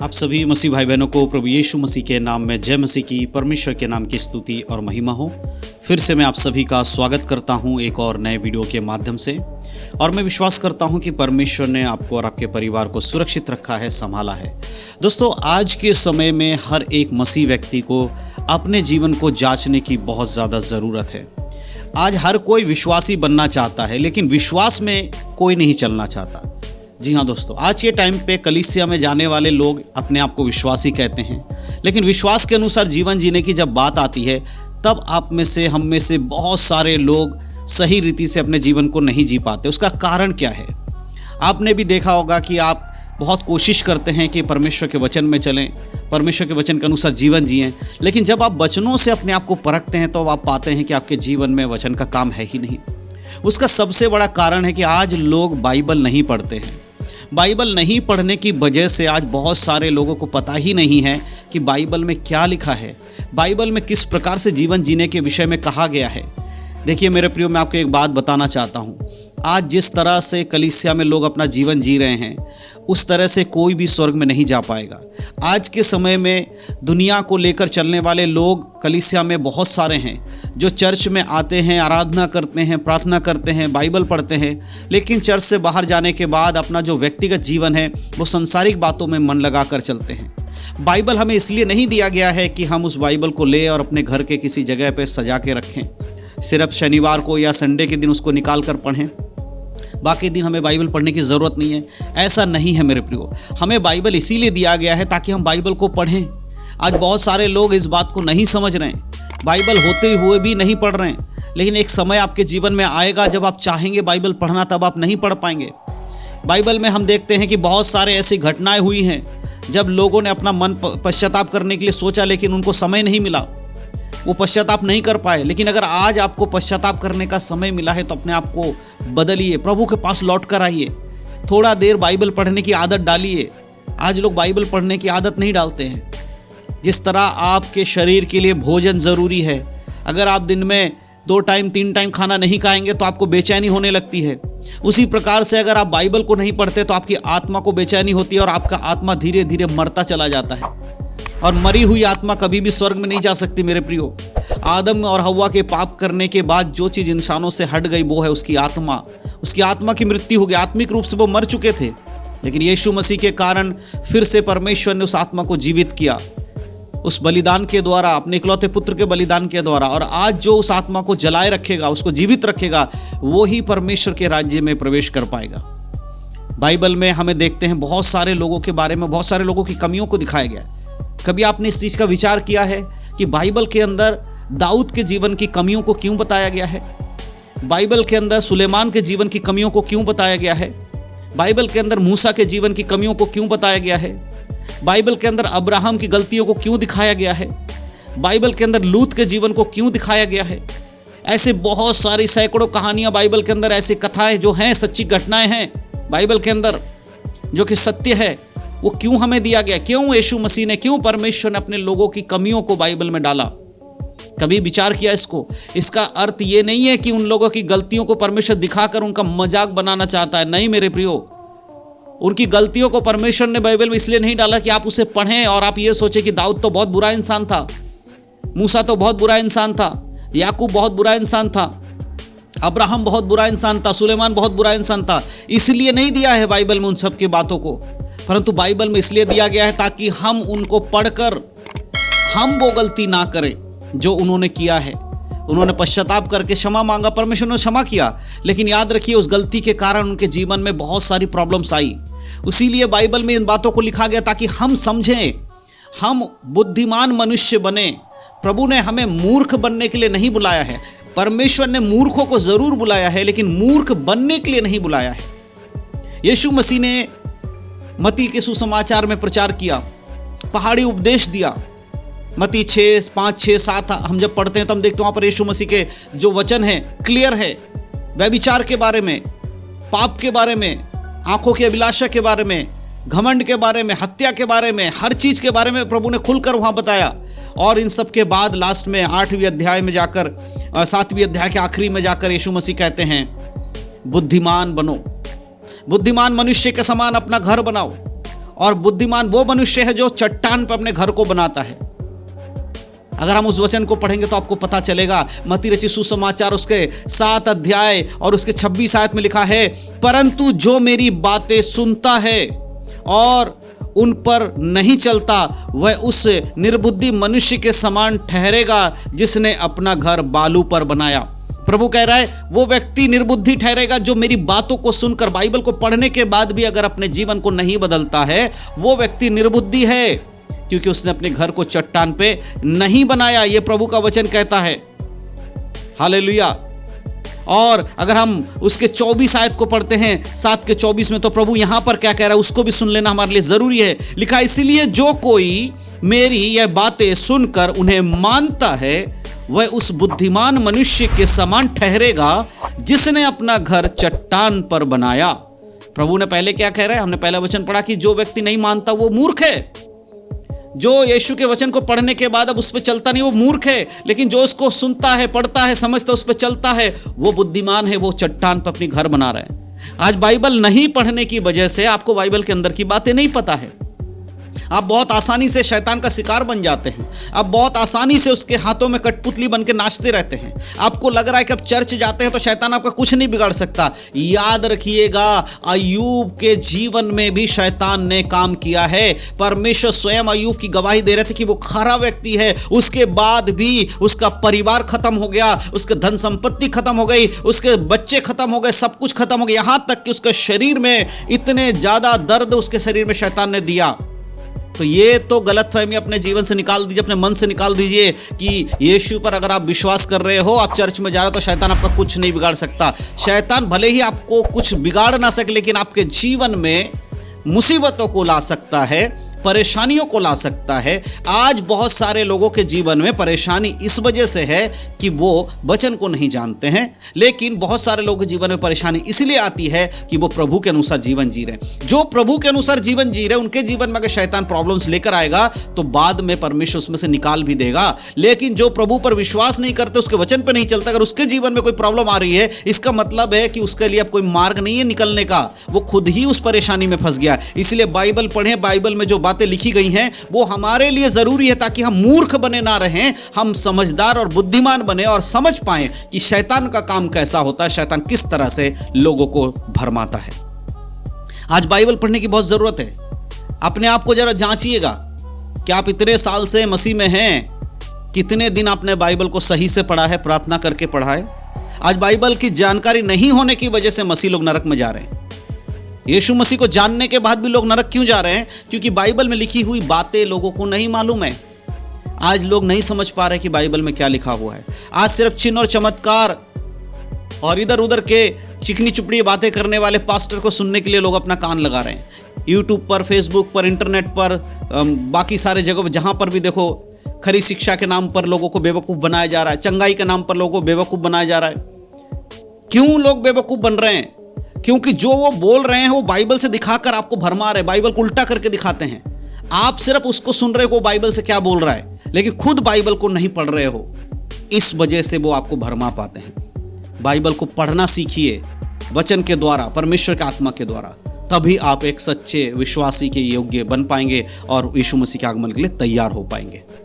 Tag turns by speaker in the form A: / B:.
A: आप सभी मसीह भाई बहनों को प्रभु यीशु मसीह के नाम में जय मसीह की, परमेश्वर के नाम की स्तुति और महिमा हो। फिर से मैं आप सभी का स्वागत करता हूं एक और नए वीडियो के माध्यम से। और मैं विश्वास करता हूं कि परमेश्वर ने आपको और आपके परिवार को सुरक्षित रखा है, संभाला है। दोस्तों, आज के समय में हर एक मसीह व्यक्ति को अपने जीवन को जांचने की बहुत ज़्यादा ज़रूरत है। आज हर कोई विश्वासी बनना चाहता है, लेकिन विश्वास में कोई नहीं चलना चाहता। जी हाँ दोस्तों, आज के टाइम पे कलीसिया में जाने वाले लोग अपने आप को विश्वासी कहते हैं, लेकिन विश्वास के अनुसार जीवन जीने की जब बात आती है तब आप में से, हम में से बहुत सारे लोग सही रीति से अपने जीवन को नहीं जी पाते। उसका कारण क्या है? आपने भी देखा होगा कि आप बहुत कोशिश करते हैं कि परमेश्वर के वचन में चलें, परमेश्वर के वचन के अनुसार जीवन जिएं, लेकिन जब आप वचनों से अपने आप को परखते हैं तो आप पाते हैं कि आपके जीवन में वचन का काम है ही नहीं। उसका सबसे बड़ा कारण है कि आज लोग बाइबल नहीं पढ़ते हैं। बाइबल नहीं पढ़ने की वजह से आज बहुत सारे लोगों को पता ही नहीं है कि बाइबल में क्या लिखा है, बाइबल में किस प्रकार से जीवन जीने के विषय में कहा गया है। देखिए मेरे प्रियो, मैं आपको एक बात बताना चाहता हूँ। आज जिस तरह से कलीसिया में लोग अपना जीवन जी रहे हैं, उस तरह से कोई भी स्वर्ग में नहीं जा पाएगा। आज के समय में दुनिया को लेकर चलने वाले लोग कलीसिया में बहुत सारे हैं, जो चर्च में आते हैं, आराधना करते हैं, प्रार्थना करते हैं, बाइबल पढ़ते हैं, लेकिन चर्च से बाहर जाने के बाद अपना जो व्यक्तिगत जीवन है वो संसारिक बातों में मन लगा कर चलते हैं। बाइबल हमें इसलिए नहीं दिया गया है कि हम उस बाइबल को ले और अपने घर के किसी जगह पर सजा के रखें, सिर्फ शनिवार को या संडे के दिन उसको निकाल कर पढ़ें, बाकी दिन हमें बाइबल पढ़ने की ज़रूरत नहीं है। ऐसा नहीं है मेरे प्रियो। हमें बाइबल इसीलिए दिया गया है ताकि हम बाइबल को पढ़ें। आज बहुत सारे लोग इस बात को नहीं समझ रहे हैं, बाइबल होते हुए भी नहीं पढ़ रहे हैं। लेकिन एक समय आपके जीवन में आएगा जब आप चाहेंगे बाइबल पढ़ना, तब आप नहीं पढ़ पाएंगे। बाइबल में हम देखते हैं कि बहुत सारे ऐसी घटनाएँ हुई हैं जब लोगों ने अपना मन पश्चाताप करने के लिए सोचा, लेकिन उनको समय नहीं मिला, वो पश्चाताप नहीं कर पाए। लेकिन अगर आज आपको पश्चाताप करने का समय मिला है तो अपने आप को बदलिए, प्रभु के पास लौट कर आइए, थोड़ा देर बाइबल पढ़ने की आदत डालिए। आज लोग बाइबल पढ़ने की आदत नहीं डालते हैं। जिस तरह आपके शरीर के लिए भोजन ज़रूरी है, अगर आप दिन में 2 टाइम 3 टाइम खाना नहीं खाएंगे तो आपको बेचैनी होने लगती है। उसी प्रकार से अगर आप बाइबल को नहीं पढ़ते तो आपकी आत्मा को बेचैनी होती है और आपका आत्मा धीरे धीरे मरता चला जाता है। और मरी हुई आत्मा कभी भी स्वर्ग में नहीं जा सकती मेरे प्रियो। आदम और हव्वा के पाप करने के बाद जो चीज़ इंसानों से हट गई वो है उसकी आत्मा। उसकी आत्मा की मृत्यु हो गई, आत्मिक रूप से वो मर चुके थे, लेकिन यीशु मसीह के कारण फिर से परमेश्वर ने उस आत्मा को जीवित किया, उस बलिदान के द्वारा, अपने इकलौते पुत्र के बलिदान के द्वारा। और आज जो उस आत्मा को जलाए रखेगा, उसको जीवित रखेगा, वो ही परमेश्वर के राज्य में प्रवेश कर पाएगा। बाइबल में हमें देखते हैं बहुत सारे लोगों के बारे में, बहुत सारे लोगों की कमियों को दिखाया गया है। कभी आपने इस चीज़ का विचार किया है कि बाइबल के अंदर दाऊद के जीवन की कमियों को क्यों बताया गया है? बाइबल के अंदर सुलेमान के जीवन की कमियों को क्यों बताया गया है? बाइबल के अंदर मूसा के जीवन की कमियों को क्यों बताया गया है? बाइबल के अंदर अब्राहम की गलतियों को क्यों दिखाया गया है? बाइबल के अंदर लूत के जीवन को क्यों दिखाया गया है? ऐसे बहुत सारी सैकड़ों कहानियाँ बाइबल के अंदर, ऐसी कथाएँ जो हैं, सच्ची घटनाएँ हैं बाइबल के अंदर जो कि सत्य है, वो क्यों हमें दिया गया? क्यों यीशु मसीह ने, क्यों परमेश्वर ने अपने लोगों की कमियों को बाइबल में डाला? कभी विचार किया इसको? इसका अर्थ ये नहीं है कि उन लोगों की गलतियों को परमेश्वर दिखाकर उनका मजाक बनाना चाहता है। नहीं मेरे प्रियो, उनकी गलतियों को परमेश्वर ने बाइबल में इसलिए नहीं डाला कि आप उसे पढ़ें और आप ये सोचें कि दाऊद तो बहुत बुरा इंसान था, मूसा तो बहुत बुरा इंसान था, याकूब बहुत बुरा इंसान था, अब्राहम बहुत बुरा इंसान था, सुलेमान बहुत बुरा इंसान था। इसलिए नहीं दिया है बाइबल में उन सब की बातों को, परंतु बाइबल में इसलिए दिया गया है ताकि हम उनको पढ़कर हम वो गलती ना करें जो उन्होंने किया है। उन्होंने पश्चाताप करके क्षमा मांगा, परमेश्वर ने क्षमा किया, लेकिन याद रखिए उस गलती के कारण उनके जीवन में बहुत सारी प्रॉब्लम्स आई। इसीलिए बाइबल में इन बातों को लिखा गया ताकि हम समझें, हम बुद्धिमान मनुष्य बने। प्रभु ने हमें मूर्ख बनने के लिए नहीं बुलाया है। परमेश्वर ने मूर्खों को ज़रूर बुलाया है, लेकिन मूर्ख बनने के लिए नहीं बुलाया है। यीशु मसीह ने मत्ती के सुसमाचार में प्रचार किया, पहाड़ी उपदेश दिया। मत्ती 6, 5, 6, 7 हम जब पढ़ते हैं तो हम देखते हैं वहाँ पर यीशु मसीह के जो वचन है क्लियर है। व्यभिचार के बारे में, पाप के बारे में, आंखों की अभिलाषा के बारे में, घमंड के बारे में, हत्या के बारे में, हर चीज़ के बारे में प्रभु ने खुलकर वहाँ बताया। और इन सब के बाद लास्ट में 8वें अध्याय में जाकर, 7वें अध्याय के आखिरी में जाकर यीशु मसीह कहते हैं बुद्धिमान बनो, बुद्धिमान मनुष्य के समान अपना घर बनाओ और बुद्धिमान वो मनुष्य है जो चट्टान पर अपने घर को बनाता है। अगर हम उस वचन को पढ़ेंगे तो आपको पता चलेगा। मत्ती रचित सुसमाचार उसके 7 अध्याय और उसके 26 आयत में लिखा है, परंतु जो मेरी बातें सुनता है और उन पर नहीं चलता वह उस निर्बुद्धि मनुष्य के समान ठहरेगा जिसने अपना घर बालू पर बनाया। प्रभु कह रहा है वो व्यक्ति निर्बुद्धि ठहरेगा जो मेरी बातों को सुनकर, बाइबल को पढ़ने के बाद भी अगर अपने जीवन को नहीं बदलता है, वो व्यक्ति निर्बुद्धि है, क्योंकि उसने अपने घर को चट्टान पे नहीं बनाया। ये प्रभु का वचन कहता है। हालेलुया। और अगर हम उसके 24 आयत को पढ़ते हैं, 7 के 24 में, तो प्रभु यहां पर क्या कह रहा है उसको भी सुन लेना हमारे लिए जरूरी है। लिखा, इसीलिए जो कोई मेरी यह बातें सुनकर उन्हें मानता है वह उस बुद्धिमान मनुष्य के समान ठहरेगा जिसने अपना घर चट्टान पर बनाया। प्रभु ने पहले क्या कह रहा है, हमने पहला वचन पढ़ा कि जो व्यक्ति नहीं मानता वो मूर्ख है। जो यीशु के वचन को पढ़ने के बाद अब उस पर चलता नहीं वो मूर्ख है, लेकिन जो उसको सुनता है, पढ़ता है, समझता है, उस पर चलता है वो बुद्धिमान है, वो चट्टान पर अपनी घर बना रहा है। आज बाइबल नहीं पढ़ने की वजह से आपको बाइबल के अंदर की बातें नहीं पता है। आप बहुत आसानी से शैतान का शिकार बन जाते हैं। आप बहुत आसानी से उसके हाथों में कठपुतली बन के नाचते रहते हैं। आपको लग रहा है कि अब चर्च जाते हैं तो शैतान आपका कुछ नहीं बिगाड़ सकता। याद रखिएगा, अय्यूब के जीवन में भी शैतान ने काम किया है। परमेश्वर स्वयं अय्यूब की गवाही दे रहे थे कि वो खरा व्यक्ति है। उसके बाद भी उसका परिवार खत्म हो गया, उसके धन संपत्ति खत्म हो गई, उसके बच्चे खत्म हो गए, सब कुछ खत्म हो गया, यहां तक कि उसके शरीर में इतने ज्यादा दर्द उसके शरीर में शैतान ने दिया। तो ये तो गलतफहमी अपने जीवन से निकाल दीजिए, अपने मन से निकाल दीजिए कि यीशु पर अगर आप विश्वास कर रहे हो, आप चर्च में जा रहे हो, तो शैतान आपका कुछ नहीं बिगाड़ सकता। शैतान भले ही आपको कुछ बिगाड़ ना सके, लेकिन आपके जीवन में मुसीबतों को ला सकता है, परेशानियों को ला सकता है। आज बहुत सारे लोगों के जीवन में परेशानी इस वजह से है कि वो वचन को नहीं जानते हैं, लेकिन बहुत सारे लोगों के जीवन में परेशानी इसलिए आती है कि वो प्रभु के अनुसार जीवन जी रहे हैं। जो प्रभु के अनुसार जीवन जी रहे हैं उनके जीवन में अगर शैतान प्रॉब्लम्स लेकर आएगा तो बाद में परमेश्वर उसमें से निकाल भी देगा। लेकिन जो प्रभु पर विश्वास नहीं करते, उसके वचन पर नहीं चलता, अगर उसके जीवन में कोई प्रॉब्लम आ रही है, इसका मतलब है कि उसके लिए अब कोई मार्ग नहीं है निकलने का, वो खुद ही उस परेशानी में फंस गया। इसलिए बाइबल पढ़ें, बाइबल में जो बातें लिखी गई हैं वो हमारे लिए जरूरी है ताकि हम मूर्ख बने ना रहें, हम समझदार और बुद्धिमान बने और समझ पाएं कि शैतान का काम कैसा होता है, शैतान किस तरह से लोगों को भरमाता है। आज बाइबल पढ़ने की बहुत जरूरत है। अपने आप को जरा जांचिएगा कि आप इतने साल से मसीह में हैं, कितने दिन आपने बाइबल को सही से पढ़ा है, प्रार्थना करके पढ़ा है। आज बाइबल की जानकारी नहीं होने की वजह से मसीह लोग नरक में जा रहे हैं। यीशु मसीह को जानने के बाद भी लोग नरक क्यों जा रहे हैं? क्योंकि बाइबल में लिखी हुई बातें लोगों को नहीं मालूम है। आज लोग नहीं समझ पा रहे कि बाइबल में क्या लिखा हुआ है। आज सिर्फ चिन्ह और चमत्कार और इधर उधर के चिकनी चुपड़ी बातें करने वाले पास्टर को सुनने के लिए लोग अपना कान लगा रहे हैं। यूट्यूब पर, फेसबुक पर, इंटरनेट पर, बाकी सारे जगहों पर जहाँ पर भी देखो, खरी शिक्षा के नाम पर लोगों को बेवकूफ़ बनाया जा रहा है, चंगाई के नाम पर लोगों को बेवकूफ़ बनाया जा रहा है। क्यों लोग बेवकूफ़ बन रहे हैं? क्योंकि जो वो बोल रहे हैं वो बाइबल से दिखाकर आपको भरमा रहे हैं, बाइबल को उल्टा करके दिखाते हैं। आप सिर्फ उसको सुन रहे हो बाइबल से क्या बोल रहा है, लेकिन खुद बाइबल को नहीं पढ़ रहे हो। इस वजह से वो आपको भरमा पाते हैं। बाइबल को पढ़ना सीखिए वचन के द्वारा, परमेश्वर के आत्मा के द्वारा, तभी आप एक सच्चे विश्वासी के योग्य बन पाएंगे और यीशु मसीह के आगमन के लिए तैयार हो पाएंगे।